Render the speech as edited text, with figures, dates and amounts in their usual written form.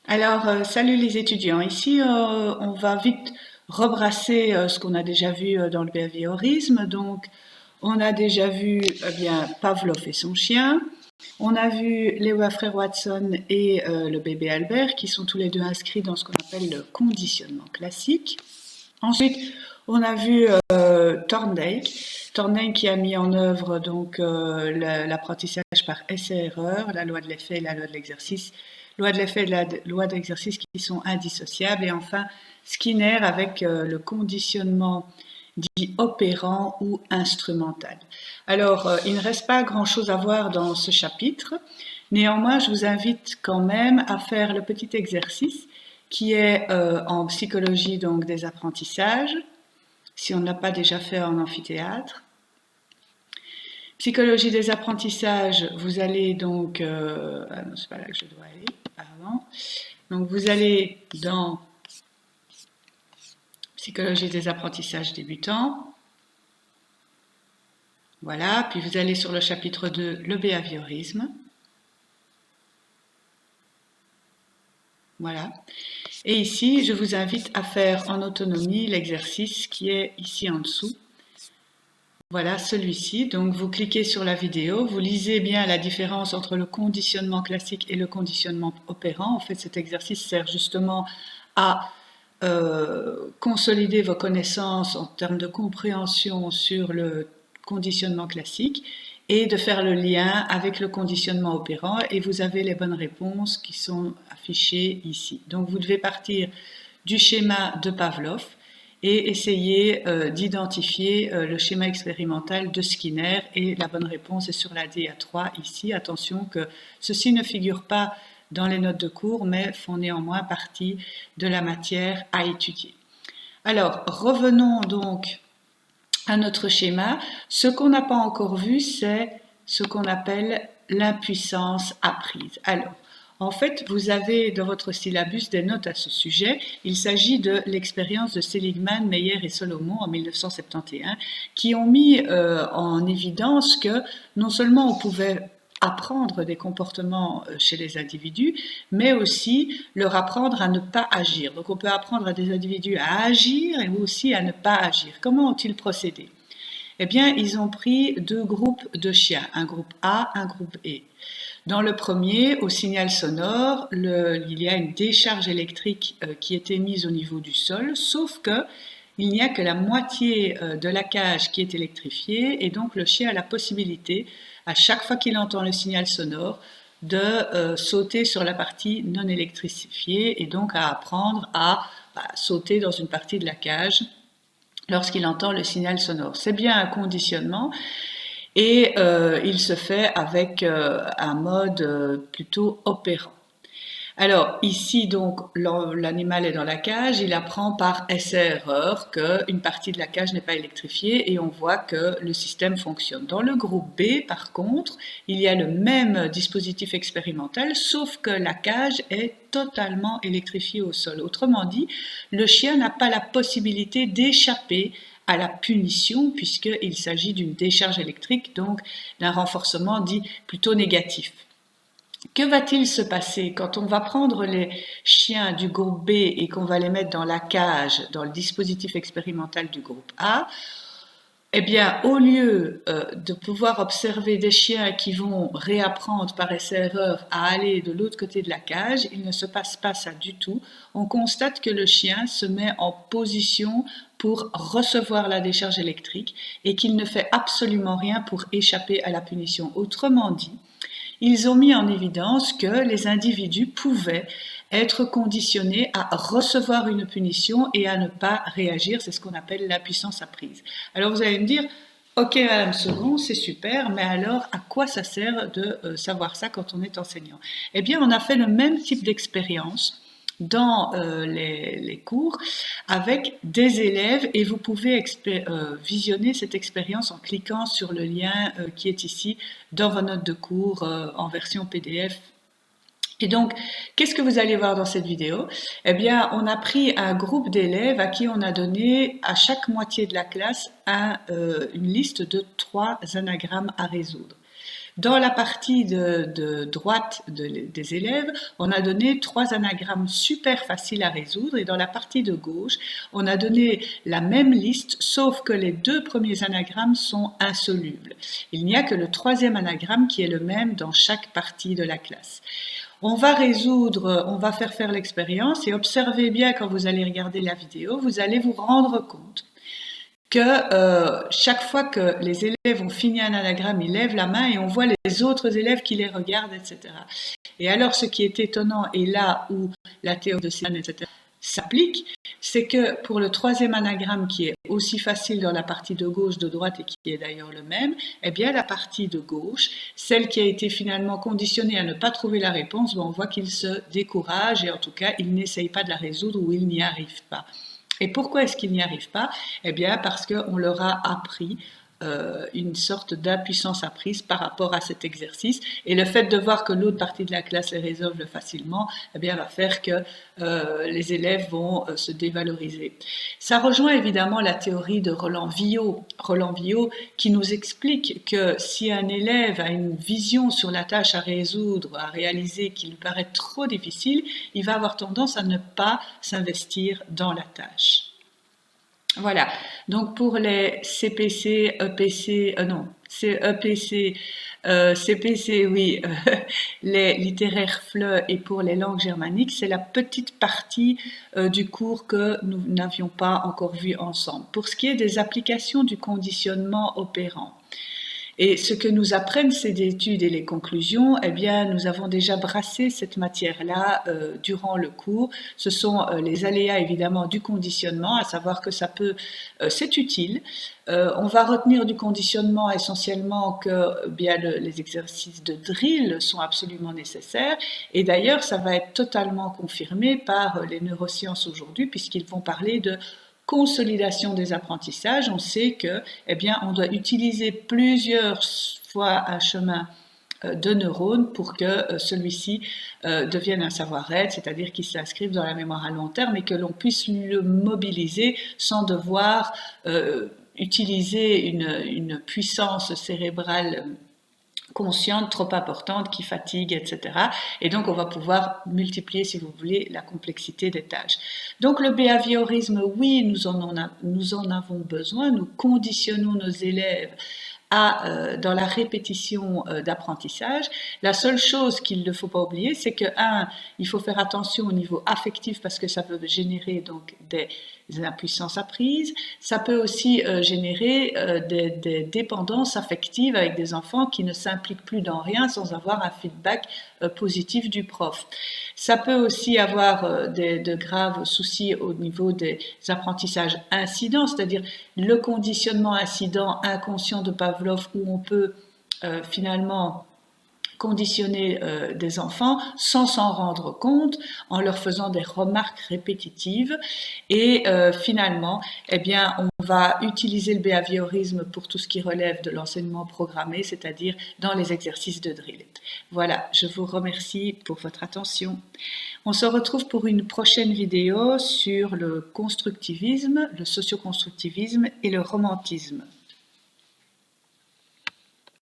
Alors, salut les étudiants. Ici, on va vite rebrasser ce qu'on a déjà vu dans le behaviorisme. Donc, on a déjà vu bien Pavlov et son chien. On a vu les frères Watson et le bébé Albert, qui sont tous les deux inscrits dans ce qu'on appelle le conditionnement classique. Ensuite, on a vu Thorndike qui a mis en œuvre donc l'apprentissage par essai-erreur, la loi de l'effet et la loi de l'exercice, loi de l'effet et la loi de l'exercice qui sont indissociables, et enfin Skinner avec le conditionnement dit opérant ou instrumental. Alors, il ne reste pas grand-chose à voir dans ce chapitre. Néanmoins, je vous invite quand même à faire le petit exercice qui est en psychologie donc des apprentissages, si on ne l'a pas déjà fait en amphithéâtre. Psychologie des apprentissages, vous allez donc, ah non, c'est pas là que je dois aller, pardon. Donc vous allez dans psychologie des apprentissages débutants. Voilà, puis vous allez sur le chapitre 2, le behaviorisme. Voilà. Et ici, je vous invite à faire en autonomie l'exercice qui est ici en dessous. Voilà celui-ci. Donc vous cliquez sur la vidéo, vous lisez bien la différence entre le conditionnement classique et le conditionnement opérant. En fait, cet exercice sert justement à consolider vos connaissances en termes de compréhension sur le conditionnement classique et de faire le lien avec le conditionnement opérant, et vous avez les bonnes réponses qui sont affichées ici. Donc vous devez partir du schéma de Pavlov et essayer d'identifier le schéma expérimental de Skinner, et la bonne réponse est sur la DA3 ici. Attention que ceci ne figure pas dans les notes de cours, mais font néanmoins partie de la matière à étudier. Alors, revenons donc à notre schéma. Ce qu'on n'a pas encore vu, c'est ce qu'on appelle l'impuissance apprise. Alors, en fait, vous avez dans votre syllabus des notes à ce sujet. Il s'agit de l'expérience de Seligman, Meyer et Solomon en 1971, qui ont mis en évidence que non seulement on pouvait apprendre des comportements chez les individus, mais aussi leur apprendre à ne pas agir. Donc on peut apprendre à des individus à agir et aussi à ne pas agir. Comment ont-ils procédé? Eh bien, ils ont pris deux groupes de chiens, un groupe A, un groupe B. Dans le premier, au signal sonore, il y a une décharge électrique qui est émise au niveau du sol, sauf que il n'y a que la moitié de la cage qui est électrifiée, et donc le chien a la possibilité, à chaque fois qu'il entend le signal sonore, de sauter sur la partie non électrifiée, et donc à apprendre à sauter dans une partie de la cage lorsqu'il entend le signal sonore. C'est bien un conditionnement, et il se fait avec un mode plutôt opérant. Alors ici donc l'animal est dans la cage, il apprend par essai-erreur qu'une partie de la cage n'est pas électrifiée, et on voit que le système fonctionne. Dans le groupe B par contre, il y a le même dispositif expérimental, sauf que la cage est totalement électrifiée au sol. Autrement dit, le chien n'a pas la possibilité d'échapper à la punition, puisqu'il s'agit d'une décharge électrique, donc d'un renforcement dit plutôt négatif. Que va-t-il se passer quand on va prendre les chiens du groupe B et qu'on va les mettre dans la cage, dans le dispositif expérimental du groupe A? Eh bien, au lieu de pouvoir observer des chiens qui vont réapprendre par essai-erreur à aller de l'autre côté de la cage, il ne se passe pas ça du tout. On constate que le chien se met en position pour recevoir la décharge électrique et qu'il ne fait absolument rien pour échapper à la punition. Autrement dit, ils ont mis en évidence que les individus pouvaient être conditionnés à recevoir une punition et à ne pas réagir. C'est ce qu'on appelle l'impuissance apprise. Alors vous allez me dire, ok Madame Second, c'est super, mais alors à quoi ça sert de savoir ça quand on est enseignant? Eh bien, on a fait le même type d'expérience dans les cours avec des élèves, et vous pouvez visionner cette expérience en cliquant sur le lien qui est ici dans vos notes de cours en version PDF. Et donc, qu'est-ce que vous allez voir dans cette vidéo? Eh bien, on a pris un groupe d'élèves à qui on a donné à chaque moitié de la classe une liste de 3 anagrammes à résoudre. Dans la partie de droite des élèves, on a donné 3 anagrammes super faciles à résoudre et dans la partie de gauche, on a donné la même liste sauf que les 2 premiers anagrammes sont insolubles. Il n'y a que le 3e anagramme qui est le même dans chaque partie de la classe. On va faire l'expérience et observez bien quand vous allez regarder la vidéo, vous allez vous rendre compte que chaque fois que les élèves ont fini un anagramme, ils lèvent la main et on voit les autres élèves qui les regardent, etc. Et alors, ce qui est étonnant, et là où la théorie de Cézanne, etc., s'applique, c'est que pour le 3e anagramme qui est aussi facile dans la partie de gauche, de droite et qui est d'ailleurs le même, eh bien la partie de gauche, celle qui a été finalement conditionnée à ne pas trouver la réponse, on voit qu'il se décourage et en tout cas il n'essaye pas de la résoudre ou il n'y arrive pas. Et pourquoi est-ce qu'ils n'y arrivent pas? Eh bien parce qu'on leur a appris une sorte d'impuissance apprise par rapport à cet exercice et le fait de voir que l'autre partie de la classe les résolve facilement, eh bien va faire que les élèves vont se dévaloriser. Ça rejoint évidemment la théorie de Roland Villot qui nous explique que si un élève a une vision sur la tâche à résoudre, à réaliser qui lui paraît trop difficile, il va avoir tendance à ne pas s'investir dans la tâche. Voilà, donc pour les CPC, EPC, CEPC, CPC, oui, les littéraires FLE et pour les langues germaniques, c'est la petite partie du cours que nous n'avions pas encore vu ensemble. Pour ce qui est des applications du conditionnement opérant, et ce que nous apprennent ces études et les conclusions, eh bien, nous avons déjà brassé cette matière-là durant le cours. Ce sont les aléas évidemment du conditionnement, à savoir que ça peut, c'est utile. On va retenir du conditionnement essentiellement que bien les exercices de drill sont absolument nécessaires. Et d'ailleurs, ça va être totalement confirmé par les neurosciences aujourd'hui, puisqu'ils vont parler de consolidation des apprentissages. On sait que, eh bien, on doit utiliser plusieurs fois un chemin de neurones pour que celui-ci devienne un savoir-être, c'est-à-dire qu'il s'inscrive dans la mémoire à long terme et que l'on puisse le mobiliser sans devoir utiliser une puissance cérébrale consciente, trop importante, qui fatigue, etc. Et donc, on va pouvoir multiplier, si vous voulez, la complexité des tâches. Donc, le behaviorisme, oui, nous en avons besoin. Nous conditionnons nos élèves dans la répétition d'apprentissage. La seule chose qu'il ne faut pas oublier, c'est que, il faut faire attention au niveau affectif parce que ça peut générer donc des impuissances apprises. Ça peut aussi générer des dépendances affectives avec des enfants qui ne s'impliquent plus dans rien sans avoir un feedback positif du prof. Ça peut aussi avoir de graves soucis au niveau des apprentissages incidents, c'est-à-dire le conditionnement incident inconscient de Pavlov où on peut finalement conditionner des enfants sans s'en rendre compte, en leur faisant des remarques répétitives. Et finalement, eh bien, on va utiliser le behaviorisme pour tout ce qui relève de l'enseignement programmé, c'est-à-dire dans les exercices de drill. Voilà, je vous remercie pour votre attention. On se retrouve pour une prochaine vidéo sur le constructivisme, le socioconstructivisme et le romantisme.